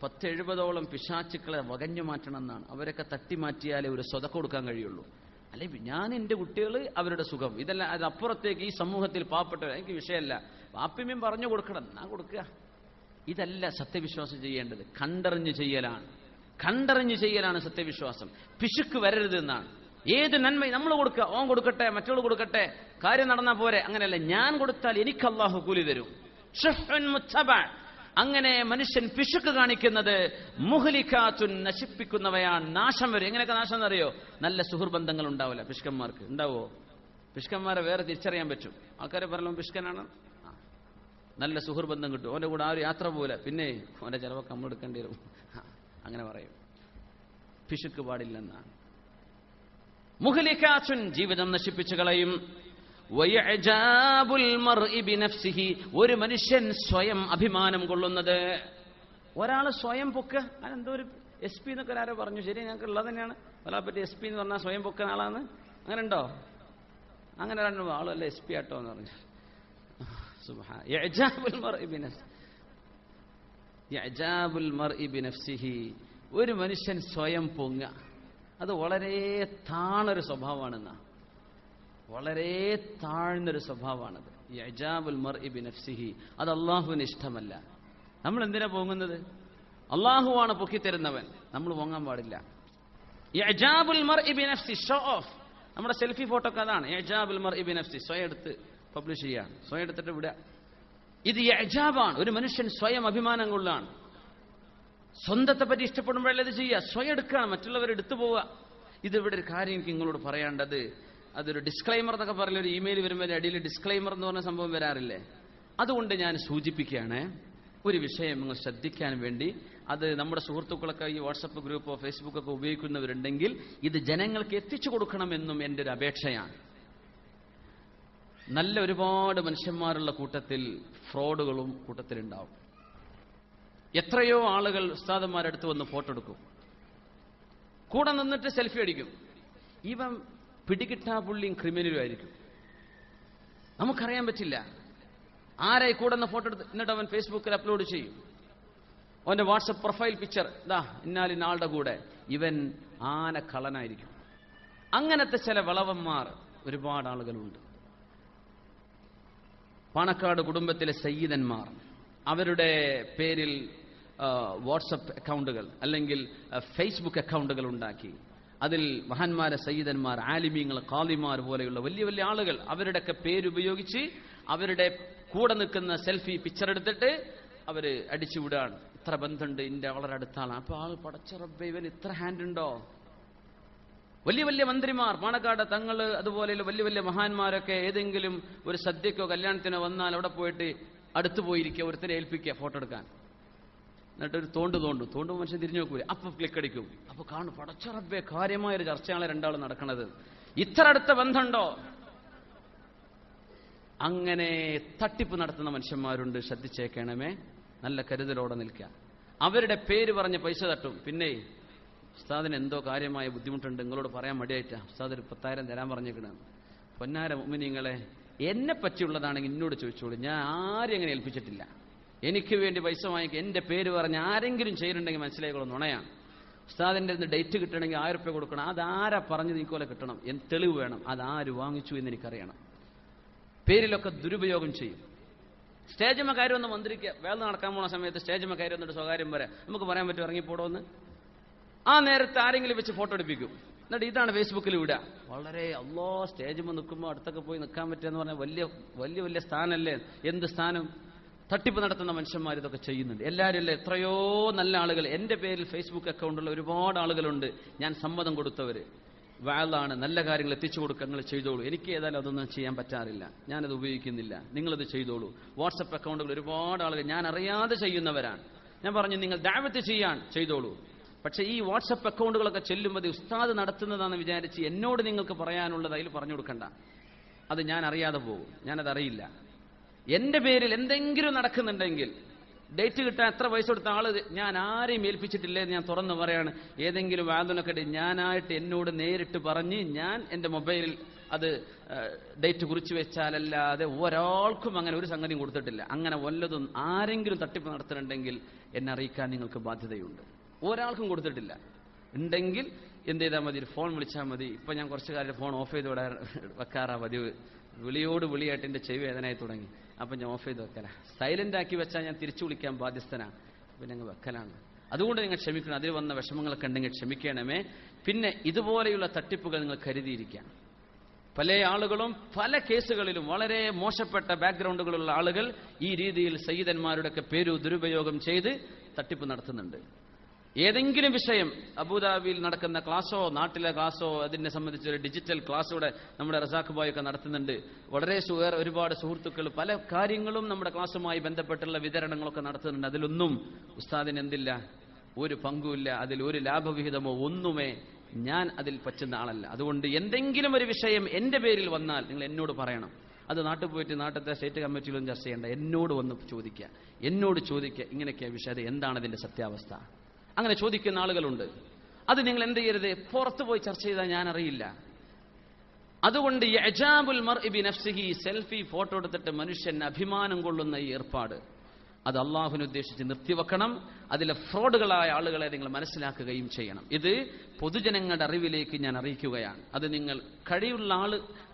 10-70ഓളം പിശാചുക്കളെ വകഞ്ഞു മാറ്റണം എന്നാണ്. അവരൊക്കെ തട്ടി മാറ്റിയാലേ ഒരു സ്വതക്ക കൊടുക്കാൻ കഴിയുള്ളൂ. അല്ലെ ഞാൻ എൻ്റെ കുട്ടികൾ അവരുടെ സുഖം ഇതല്ല, അതിനപ്പുറത്തേക്ക് ഈ സമൂഹത്തിൽ പാവപ്പെട്ടവർ എനിക്ക് വിഷയമല്ല, വാപ്പിമ്യം പറഞ്ഞു കൊടുക്കണം എന്നാ കൊടുക്കുക. ഇതല്ല സത്യവിശ്വാസം ചെയ്യേണ്ടത്. കണ്ടറിഞ്ഞ് ചെയ്യലാണ് സത്യവിശ്വാസം. പിശുക്ക് വരരുത് എന്നാണ്. ഏത് നന്മ നമ്മൾ കൊടുക്കുക, ഓൻ കൊടുക്കട്ടെ, മറ്റുള്ള കൊടുക്കട്ടെ, കാര്യം നടന്നാൽ പോരെ, അങ്ങനെയല്ല. ഞാൻ കൊടുത്താൽ എനിക്ക് അള്ളാഹു കൂലി തരും. അങ്ങനെ മനുഷ്യൻ പിശുക്ക് കാണിക്കുന്നത് മുഹ്ലികാത്തുൻ, നശിപ്പിക്കുന്നവയാണ്, നാശം വരും. എങ്ങനെയൊക്കെ നാശം എന്നറിയോ? നല്ല സുഹൃബന്ധങ്ങൾ ഉണ്ടാവില്ല പിശുക്കന്മാർക്ക്. ഉണ്ടാവോ? പിശുക്കന്മാരെ വേറെ തിരിച്ചറിയാൻ പറ്റും. ആൾക്കാരെ പറയല്ലോ പിശുക്കനാണ്. നല്ല സുഹൃബന്ധം കിട്ടും. ഓൻ്റെ കൂടെ ആ ഒരു യാത്ര പോലെ, പിന്നെ ഓൻ്റെ ചിലവൊക്കെ നമ്മൾ എടുക്കേണ്ടി വരും. അങ്ങനെ പറയും. പിശുക്ക് പാടില്ലെന്നാണ്. മുഹ്ലികാത്തുൻ, ജീവിതം നശിപ്പിച്ചു കളയും. ഒരു മനുഷ്യൻ സ്വയം അഭിമാനം കൊള്ളുന്നത്. ഒരാൾ സ്വയം പൊക്ക, അതെന്തോ ഒരു SP എന്നൊക്കെ ആരോ പറഞ്ഞു. ശരി, ഞങ്ങൾക്ക് ഉള്ളത് തന്നെയാണ്. ഒരാളെ പറ്റി SP എന്ന് പറഞ്ഞാൽ സ്വയം പൊക്കുന്ന ആളാണ്. അങ്ങനെ ഉണ്ടോ? അങ്ങനെ ആളല്ല SP ആട്ടോ എന്ന് പറഞ്ഞു. ഒരു മനുഷ്യൻ സ്വയം പൊങ്ങ, അത് വളരെ താണൊരു സ്വഭാവമാണെന്നാ. വളരെ താഴ്ന്നൊരു സ്വഭാവമാണത്. ഇഅജാബുൽ മർഇ ബിനഫ്സിഹി. അത് അള്ളാഹുവിന് ഇഷ്ടമല്ല. നമ്മൾ എന്തിനാ പൊങ്ങുന്നത്? അള്ളാഹുവാണ് പൊക്കിത്തരുന്നവൻ, നമ്മൾ പൊങ്ങാൻ പാടില്ല. ഇഅജാബുൽ മർഇ ബിനഫ്സി, ഷോ ഓഫ്. നമ്മുടെ സെൽഫി ഫോട്ടോ ഒക്കെ അതാണ്. ഇഅജാബുൽ മർഇ ബിനഫ്സി, സ്വയം എടുത്ത് പബ്ലിഷ് ചെയ്യാണ്, സ്വയം എടുത്തിട്ട് വിടുക. ഇത് ഇഅജാബാണ്. ഒരു മനുഷ്യൻ സ്വയം അഭിമാനം കൊള്ളാണ്. സ്വന്തത്തെ പറ്റി ഇഷ്ടപ്പെടുമ്പോഴല്ലേ ഇത് ചെയ്യുക. സ്വയം എടുക്കുകയാണ്, മറ്റുള്ളവർ എടുത്തു പോവുക. ഇതിവിടെ ഒരു കാര്യം എനിക്ക് നിങ്ങളോട് പറയാണ്ടത്. അതൊരു ഡിസ്ക്ലൈമർ എന്നൊക്കെ പറഞ്ഞ ഒരു ഇമെയിൽ വരുമ്പോൾ അടിയിൽ ഡിസ്ക്ലൈമർ എന്ന് പറഞ്ഞ സംഭവം വരാറില്ലേ? അതുകൊണ്ട് ഞാൻ സൂചിപ്പിക്കുകയാണ്, ഒരു വിഷയം നിങ്ങൾ ശ്രദ്ധിക്കാൻ വേണ്ടി. അത് നമ്മുടെ സുഹൃത്തുക്കളൊക്കെ ഈ വാട്സപ്പ് ഗ്രൂപ്പോ ഫേസ്ബുക്കൊക്കെ ഉപയോഗിക്കുന്നവരുണ്ടെങ്കിൽ ഇത് ജനങ്ങൾക്ക് എത്തിച്ചു കൊടുക്കണമെന്നും എൻ്റെ ഒരു അപേക്ഷയാണ്. നല്ല ഒരുപാട് മനുഷ്യന്മാരുള്ള കൂട്ടത്തിൽ ഫ്രോഡുകളും കൂട്ടത്തിലുണ്ടാവും. എത്രയോ ആളുകൾ ഉസ്താദന്മാരുടെ അടുത്ത് വന്ന് ഫോട്ടോ എടുക്കും, കൂടെ നിന്നിട്ട് സെൽഫി അടിക്കും. ഇവൻ പിടികിട്ടാ പുള്ളിയും ക്രിമിനലും ആയിരിക്കും. നമുക്കറിയാൻ പറ്റില്ല ആരെ കൂടെ നിന്ന് ഫോട്ടോ എടുത്ത്. എന്നിട്ട് അവൻ ഫേസ്ബുക്കിൽ അപ്ലോഡ് ചെയ്യും. അവന്റെ വാട്സപ്പ് പ്രൊഫൈൽ പിക്ചർ, ഇതാ ഇന്നാലിനാളുടെ കൂടെ. ഇവൻ ആനക്കള്ളനായിരിക്കും. അങ്ങനത്തെ ചില വളവന്മാർ ഒരുപാട് ആളുകളുണ്ട്. പാണക്കാട് കുടുംബത്തിലെ സയ്യിദന്മാർ അവരുടെ പേരിൽ വാട്സപ്പ് അക്കൗണ്ടുകൾ അല്ലെങ്കിൽ ഫേസ്ബുക്ക് അക്കൗണ്ടുകൾ ഉണ്ടാക്കി അതിൽ മഹാന്മാരെ സയ്യിദന്മാർ, ആലിമീങ്ങൾ, ഖാദിമാർ പോലെയുള്ള വലിയ വലിയ ആളുകൾ അവരുടെയൊക്കെ പേരുപയോഗിച്ച് അവരുടെ കൂടെ നിൽക്കുന്ന സെൽഫി പിക്ചർ എടുത്തിട്ട് അവര് അടിച്ചു വിടുകയാണ്. ഇത്ര ബന്ധമുണ്ട്, ഇന്റെ വളരെ അടുത്താണ്. അപ്പൊ ആൾ പടച്ച റബ്ബേ, ഇവൻ ഇത്ര ഹാൻഡ് ഉണ്ടോ? വലിയ വലിയ മന്ത്രിമാർ, പാണക്കാട് തങ്ങൾ, അതുപോലെയുള്ള വലിയ വലിയ മഹാന്മാരൊക്കെ ഏതെങ്കിലും ഒരു സദ്യക്കോ കല്യാണത്തിനോ വന്നാൽ അവിടെ പോയിട്ട് അടുത്ത് പോയിരിക്കുക, ഒരുത്തരെ ഏൽപ്പിക്കുക ഫോട്ടോ എടുക്കാൻ. എന്നിട്ടൊരു തോണ്ടും മനുഷ്യൻ തിരിഞ്ഞു നോക്കൂല. അപ്പൊ ക്ലിക്ക് അടിക്കും. അപ്പൊ കാണും പടച്ച റബ്ബേ, കാര്യമായൊരു ചർച്ചയാണ് രണ്ടാളും നടക്കുന്നത്. ഇത്ര അടുത്ത ബന്ധമുണ്ടോ? അങ്ങനെ തട്ടിപ്പ് നടത്തുന്ന മനുഷ്യന്മാരുണ്ട്. ശ്രദ്ധിച്ചേക്കണമേ, നല്ല കരുതലോടെ നിൽക്കുക. അവരുടെ പേര് പറഞ്ഞ് പൈസ തട്ടും. പിന്നെ ഉസ്താദിന് എന്തോ കാര്യമായ ബുദ്ധിമുട്ടുണ്ട്, നിങ്ങളോട് പറയാൻ മടിയായിട്ടാ ഉസ്താദ് ഒരു 10,000 തരാൻ പറഞ്ഞേക്കണ. പൊന്നാര മുഅ്മിനീങ്ങളെ, എന്നെ പറ്റിയുള്ളതാണെങ്കിൽ എന്നോട് ചോദിച്ചോളൂ. ഞാൻ ആരും അങ്ങനെ ഏൽപ്പിച്ചിട്ടില്ല. എനിക്ക് വേണ്ടി പൈസ വാങ്ങിക്കുക, എൻ്റെ പേര് പറഞ്ഞ് ആരെങ്കിലും ചെയ്യുന്നുണ്ടെങ്കിൽ മനസ്സിലായിക്കോളും, നുണയാണ്. ഉസ്താദിൻ്റെ ഡേറ്റ് കിട്ടണമെങ്കിൽ 1000 രൂപ കൊടുക്കണം. അതാരാ പറഞ്ഞ് നീക്കോലെ കിട്ടണം, തെളിവ് വേണം. അതാര് വാങ്ങിച്ചു എന്ന് എനിക്കറിയണം. പേരിലൊക്കെ ദുരുപയോഗം ചെയ്യും. സ്റ്റേജിമ കാര്യം ഒന്ന് മന്ത്രിക്ക് വേല നടക്കാൻ പോണ സമയത്ത് സ്റ്റേജിമ കാര്യം എന്നിട്ട് സ്വകാര്യം വരെ നമുക്ക് പറയാൻ പറ്റും ഇറങ്ങിപ്പോടോന്ന്. ആ നേരത്തെ ആരെങ്കിലും വെച്ച് ഫോട്ടോ എടുപ്പിക്കും. എന്നിട്ട് ഇതാണ് ഫേസ്ബുക്കിൽ വിടുക. വളരെ സ്റ്റേജിമ നിൽക്കുമ്പോൾ അടുത്തൊക്കെ പോയി നിൽക്കാൻ പറ്റുമെന്ന് പറഞ്ഞാൽ വലിയ വലിയ വലിയ സ്ഥാനമല്ലേ. എന്ത് സ്ഥാനം? തട്ടിപ്പ് നടത്തുന്ന മനുഷ്യന്മാർ ഇതൊക്കെ ചെയ്യുന്നുണ്ട്. എല്ലാവരും അല്ലേ, എത്രയോ നല്ല ആളുകൾ. എൻ്റെ പേരിൽ ഫേസ്ബുക്ക് അക്കൗണ്ടുള്ള ഒരുപാട് ആളുകളുണ്ട്. ഞാൻ സമ്മതം കൊടുത്തവർ. വാളാണ്, നല്ല കാര്യങ്ങൾ എത്തിച്ചു കൊടുക്കുക, നിങ്ങൾ ചെയ്തോളൂ. എനിക്ക് ഏതായാലും അതൊന്നും ചെയ്യാൻ പറ്റാറില്ല, ഞാനത് ഉപയോഗിക്കുന്നില്ല, നിങ്ങളത് ചെയ്തോളൂ. വാട്സപ്പ് അക്കൗണ്ടുകൾ ഒരുപാട് ആളുകൾ ഞാൻ അറിയാതെ ചെയ്യുന്നവരാണ്. ഞാൻ പറഞ്ഞു, നിങ്ങൾ ദഅവത്ത് ചെയ്യാൻ ചെയ്തോളൂ. പക്ഷേ ഈ വാട്സപ്പ് അക്കൗണ്ടുകളൊക്കെ ചെല്ലുമ്പോൾ ഉസ്താദ് നടത്തുന്നതാണെന്ന് വിചാരിച്ച് എന്നോട് നിങ്ങൾക്ക് പറയാനുള്ളത് അതിൽ പറഞ്ഞു കൊടുക്കണ്ട. അത് ഞാൻ അറിയാതെ പോകും, ഞാനത് അറിയില്ല. എൻ്റെ പേരിൽ എന്തെങ്കിലും നടക്കുന്നുണ്ടെങ്കിൽ ഡേറ്റ് കിട്ടാൻ എത്ര പൈസ കൊടുത്ത ആള് ഞാൻ ആരെയും ഏൽപ്പിച്ചിട്ടില്ലേ എന്ന് ഞാൻ തുറന്നു പറയാണ്. ഏതെങ്കിലും വാദനൊക്കെ ഞാനായിട്ട് എന്നോട് നേരിട്ട് പറഞ്ഞ് ഞാൻ എൻ്റെ മൊബൈലിൽ അത് ഡേറ്റ് കുറിച്ച് വെച്ചാലല്ലാതെ ഒരാൾക്കും അങ്ങനെ ഒരു സംഗതിയും കൊടുത്തിട്ടില്ല. അങ്ങനെ വല്ലതും ആരെങ്കിലും തട്ടിപ്പ് നടത്തുന്നുണ്ടെങ്കിൽ എന്നെ അറിയിക്കാൻ നിങ്ങൾക്ക് ബാധ്യതയുണ്ട്. ഒരാൾക്കും കൊടുത്തിട്ടില്ല. ഉണ്ടെങ്കിൽ എന്ത് ചെയ്താൽ മതി, ഫോൺ വിളിച്ചാൽ മതി. ഇപ്പം ഞാൻ കുറച്ച് കാലം ഫോൺ ഓഫ് ചെയ്ത് വെക്കാറാ പതിവ്. വിളിയോട് വിളിയായിട്ട് എൻ്റെ ചെവി വേദനയായി തുടങ്ങി. അപ്പം ഞാൻ ഓഫ് ചെയ്ത് വെക്കല. സൈലന്റ് ആക്കി വെച്ചാൽ ഞാൻ തിരിച്ചു വിളിക്കാൻ ബാധ്യസ്ഥനാണ്. പിന്നെ ഞങ്ങൾ വെക്കലാണ്. അതുകൊണ്ട് നിങ്ങൾ ക്ഷമിക്കണം. അതിൽ വന്ന വിഷമങ്ങളൊക്കെ ഉണ്ടെങ്കിൽ ക്ഷമിക്കണമേ. പിന്നെ ഇതുപോലെയുള്ള തട്ടിപ്പുകൾ നിങ്ങൾ കരുതിയിരിക്കാം. പല ആളുകളും പല കേസുകളിലും വളരെ മോശപ്പെട്ട ബാക്ക്ഗ്രൗണ്ടുകളുള്ള ആളുകൾ ഈ രീതിയിൽ സയ്യിദന്മാരുടെയൊക്കെ പേര് ദുരുപയോഗം ചെയ്ത് തട്ടിപ്പ് നടത്തുന്നുണ്ട്. ഏതെങ്കിലും വിഷയം അബുദാബിയിൽ നടക്കുന്ന ക്ലാസ്സോ നാട്ടിലെ ക്ലാസ്സോ അതിനെ സംബന്ധിച്ചൊരു ഡിജിറ്റൽ ക്ലാസ്സോടെ നമ്മുടെ റസാഖ് ഭായ് ഒക്കെ നടത്തുന്നുണ്ട്. വളരെ ഒരുപാട് സുഹൃത്തുക്കൾ പല കാര്യങ്ങളും നമ്മുടെ ക്ലാസ്സുമായി ബന്ധപ്പെട്ടുള്ള വിതരണങ്ങളൊക്കെ നടത്തുന്നുണ്ട്. അതിലൊന്നും ഉസ്താദിന് എന്തില്ല, ഒരു പങ്കുമില്ല. അതിൽ ഒരു ലാഭവിഹിതമോ ഒന്നുമേ ഞാൻ അതിൽ പറ്റുന്ന ആളല്ല. അതുകൊണ്ട് എന്തെങ്കിലും ഒരു വിഷയം എൻ്റെ പേരിൽ വന്നാൽ നിങ്ങൾ എന്നോട് പറയണം. അത് നാട്ടിൽ പോയിട്ട് നാട്ടിലത്തെ സ്റ്റേറ്റ് കമ്മിറ്റിയിലൊന്നും ചർച്ച ചെയ്യേണ്ട. എന്നോട് വന്ന് ചോദിക്കുക ഇങ്ങനെയൊക്കെയാ വിഷയം, എന്താണ് ഇതിൻ്റെ സത്യാവസ്ഥ. അങ്ങനെ ചോദിക്കുന്ന ആളുകളുണ്ട്. അത് നിങ്ങൾ എന്ത് ചെയ്യരുത്, പുറത്തു പോയി ചർച്ച ചെയ്താൽ ഞാൻ അറിയില്ല. അതുകൊണ്ട് ഇഅജാബുൽ മർഇ ബിനഫ്സിഹി, സെൽഫി ഫോട്ടോ എടുത്തിട്ട് മനുഷ്യൻ അഭിമാനം കൊള്ളുന്ന ഈ ഏർപ്പാട് അത് അള്ളാഹുവിനെ ഉദ്ദേശിച്ച് നിർത്തിവെക്കണം. അതിലെ ഫ്രോഡുകളായ ആളുകളെ നിങ്ങൾ മനസ്സിലാക്കുകയും ചെയ്യണം. ഇത് പൊതുജനങ്ങളുടെ അറിവിലേക്ക് ഞാൻ അറിയിക്കുകയാണ്. അത് നിങ്ങൾ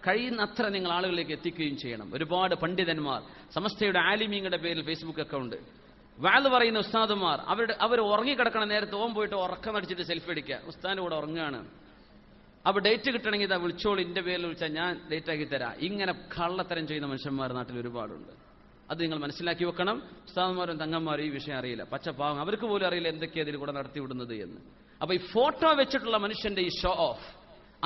കഴിയുന്നത്ര നിങ്ങൾ ആളുകളിലേക്ക് എത്തിക്കുകയും ചെയ്യണം. ഒരുപാട് പണ്ഡിതന്മാർ, സമസ്തയുടെ ആലിമീങ്ങളുടെ പേരിൽ ഫേസ്ബുക്ക് അക്കൗണ്ട്, വാല് പറയുന്ന ഉസ്താദുമാർ, അവർ ഉറങ്ങിക്കിടക്കണ നേരത്തെ പോയിട്ട് ഉറക്കമടിച്ചിട്ട് സെൽഫി അടിക്കുക. ഉസ്താദിന്റെ കൂടെ ഉറങ്ങുകയാണ്. അപ്പോൾ ഡേറ്റ് കിട്ടണമെങ്കിൽ ഇതാ വിളിച്ചോളൂ, എൻ്റെ പേരിൽ വിളിച്ചാൽ ഞാൻ ഡേറ്റ് ആക്കി തരാം. ഇങ്ങനെ കള്ളത്തരം ചെയ്യുന്ന മനുഷ്യന്മാർ നാട്ടിൽ ഒരുപാടുണ്ട്. അത് നിങ്ങൾ മനസ്സിലാക്കി വെക്കണം. ഉസ്താദന്മാരും തങ്ങന്മാരും ഈ വിഷയം അറിയില്ല. പച്ചപ്പാവം, അവർക്ക് പോലും അറിയില്ല എന്തൊക്കെയാണ് ഇതിൽ കൂടെ നടത്തിവിടുന്നത് എന്ന്. അപ്പോൾ ഈ ഫോട്ടോ വെച്ചിട്ടുള്ള മനുഷ്യന്റെ ഈ ഷോ ഓഫ്,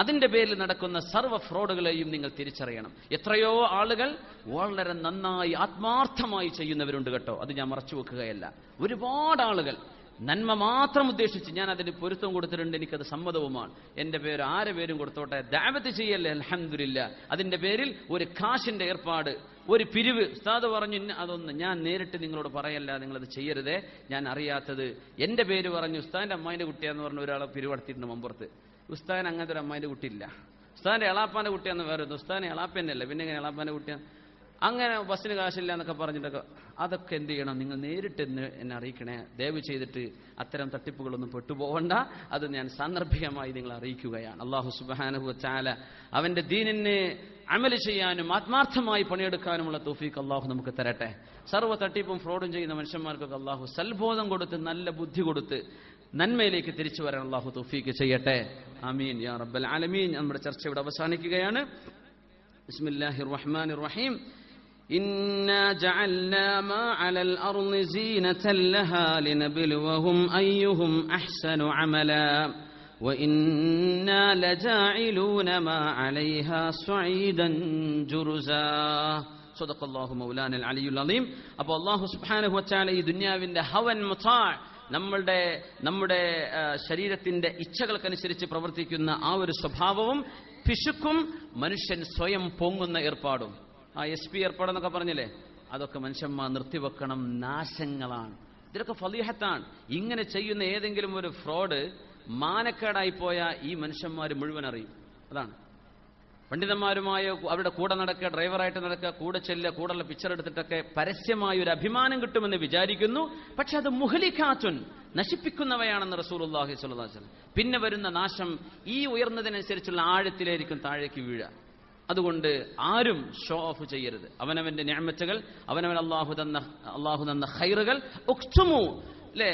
അതിന്റെ പേരിൽ നടക്കുന്ന സർവ്വ ഫ്രോഡുകളെയും നിങ്ങൾ തിരിച്ചറിയണം. എത്രയോ ആളുകൾ വളരെ നന്നായി ആത്മാർത്ഥമായി ചെയ്യുന്നവരുണ്ട് കേട്ടോ. അത് ഞാൻ മറച്ചു വെക്കുകയല്ല. ഒരുപാട് ആളുകൾ നന്മ മാത്രം ഉദ്ദേശിച്ച് ഞാൻ അതിന് പൊരുത്തം കൊടുത്തിട്ടുണ്ട്, എനിക്കത് സമ്മതവുമാണ്. എൻ്റെ പേര് ആരെ പേരും കൊടുത്തോട്ടെ, ദഅവത്ത് ചെയ്യല്ലേ, അൽഹംദുലില്ലാ. അതിന്റെ പേരിൽ ഒരു കാശിന്റെ ഏർപ്പാട്, ഒരു പിരിവ്, ഉസ്താദ് പറഞ്ഞു അതൊന്ന് ഞാൻ നേരിട്ട് നിങ്ങളോട് പറയല്ല, നിങ്ങളത് ചെയ്യരുതേ, ഞാൻ അറിയാത്തത് എൻ്റെ പേര് പറഞ്ഞു ഉസ്താദിന്റെ അമ്മായിന്റെ കുട്ടിയാന്ന് പറഞ്ഞ ഒരാളെ പിരിവടത്തിയിട്ടുണ്ട് മമ്പുറത്ത്. ഉസ്താദിന് അങ്ങനത്തെ ഒരു അമ്മായിന്റെ കുട്ടിയില്ല. ഉസ്താദിന്റെ എളാപ്പാന്റെ കുട്ടിയാന്ന് വേറെ, ഉസ്താദിന് എളാപ്പന്നല്ല, പിന്നെ എങ്ങനെ എളാപ്പാന്റെ കുട്ടിയാണ്? അങ്ങനെ ബസ്സിന് കാശില്ല എന്നൊക്കെ പറഞ്ഞിട്ടൊക്കെ അതൊക്കെ എന്ത് ചെയ്യണം, നിങ്ങൾ നേരിട്ട് എന്നെ അറിയിക്കണേ. ദയവ് ചെയ്തിട്ട് അത്തരം തട്ടിപ്പുകളൊന്നും പെട്ടുപോകണ്ട. അത് ഞാൻ സാന്ദർഭികമായി നിങ്ങൾ അറിയിക്കുകയാണ്. അല്ലാഹു സുബ്ഹാനഹു വ തആല അവന്റെ ദീനിനെ അമല് ചെയ്യാനും ആത്മാർത്ഥമായി പണിയെടുക്കാനുമുള്ള തൗഫീഖ് അല്ലാഹു നമുക്ക് തരട്ടെ. സർവ്വ തട്ടിപ്പും ഫ്രോഡും ചെയ്യുന്ന മനുഷ്യന്മാർക്കൊക്കെ അല്ലാഹു സൽബോധം കൊടുത്ത് നല്ല ബുദ്ധി കൊടുത്ത് നന്മയിലേക്ക് തിരിച്ചു വരാൻ അല്ലാഹു തൗഫീഖ് ചെയ്യട്ടെ. ആമീൻ യാ റബ്ബൽ ആലമീൻ. നമ്മുടെ ചർച്ച ഇവിടെ അവസാനിക്കുകയാണ്. ബിസ്മില്ലാഹിർ റഹ്മാനിർ റഹീം. إنا جعلنا ما على الأرض زينة لها لنبلوهم أيهم أحسن عملا وإنا لجاعلون ما عليها صعيدا جرزا صدق الله مولانا العلي العظيم. അപ്പോൾ അല്ലാഹു സുബ്ഹാനഹു വ തആല ഈ ദുനിയാവിന്റെ ഹവൻ മുതാ, നമ്മുടെ ശരീരത്തിന്റെ ഇച്ഛകൾക്കനുസരിച്ച് പ്രവർത്തിക്കുന്ന ആ ഒരു സ്വഭാവവും പിശുക്കും മനുഷ്യൻ സ്വയം പൊങ്ങുന്ന ഏർപ്പാടും, ആ SP ഏർപ്പാടെന്നൊക്കെ പറഞ്ഞില്ലേ, അതൊക്കെ മനുഷ്യന്മാർ നിർത്തിവെക്കണം. നാശങ്ങളാണ്, ഇതിലൊക്കെ ഫളീഹത്താണ്. ഇങ്ങനെ ചെയ്യുന്ന ഏതെങ്കിലും ഒരു ഫ്രോഡ് മാനക്കേടായി പോയാൽ ഈ മനുഷ്യന്മാർ മുഴുവൻ അറിയും. അതാണ് പണ്ഡിതന്മാരുമായ അവരുടെ കൂടെ നടക്കുക, ഡ്രൈവറായിട്ട് നടക്കുക, കൂടെ ചെല്ലുക, കൂടെയുള്ള പിക്ചർ എടുത്തിട്ടൊക്കെ പരസ്യമായ ഒരു അഭിമാനം കിട്ടുമെന്ന് വിചാരിക്കുന്നു. പക്ഷെ അത് മുഹ്ലികാത്തുൻ, നശിപ്പിക്കുന്നവയാണെന്ന് റസൂലുള്ളാഹി സ്വല്ലല്ലാഹു അലൈഹി വസല്ലം. പിന്നെ വരുന്ന നാശം ഈ ഉയർന്നതിനനുസരിച്ചുള്ള ആഴത്തിലായിരിക്കും താഴേക്ക് വീഴുക. അതുകൊണ്ട് ആരും ഷോ ഓഫ് ചെയ്യരുത്. അവനവന്റെ നിഅമത്തുകൾ, അവനവൻ അല്ലാഹു തന്ന ഖൈറുകൾ ഉക്തുമു ലെ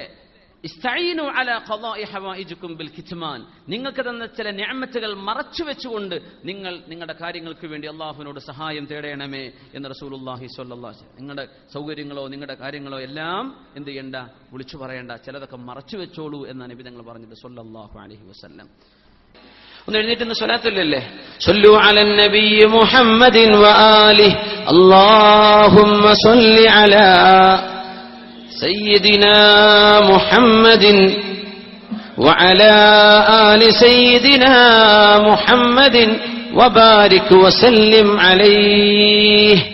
ഇസ്തഈനു അലാ ഖളാഇ ഹവായിജുകും ബിൽ കിത്മാൻ, നിങ്ങൾക്ക് തന്ന ചില നിഅമത്തുകൾ മറച്ചു വെച്ചുകൊണ്ട് നിങ്ങൾ നിങ്ങളുടെ കാര്യങ്ങൾക്ക് വേണ്ടി അല്ലാഹുവിനോട് സഹായം തേടണമേ എന്ന് റസൂലുള്ളാഹി സ്വല്ലല്ലാഹു അലൈഹി വസല്ലം. നിങ്ങളുടെ സൗകര്യങ്ങളോ നിങ്ങളുടെ കാര്യങ്ങളോ എല്ലാം എന്ത് ചെയ്യണ്ട, വിളിച്ചു പറയണ്ട, ചിലതൊക്കെ മറച്ചു വെച്ചോളൂ എന്നാണ് നബി തങ്ങൾ പറഞ്ഞത് സ്വല്ലല്ലാഹു അലൈഹി വസല്ലം. ഒന്ന് എഴുന്നേറ്റ് സ്വലാത്തുല്ലല്ലേ, സല്ലു അലൻ നബി മുഹമ്മദിൻ വആലിഹി അല്ലാഹുമ്മ സല്ലി അലാ സയ്യിദിനാ മുഹമ്മദിൻ വഅലാ ആലി സയ്യിദിനാ മുഹമ്മദിൻ വബാരിക് വസല്ലിം അലൈഹി.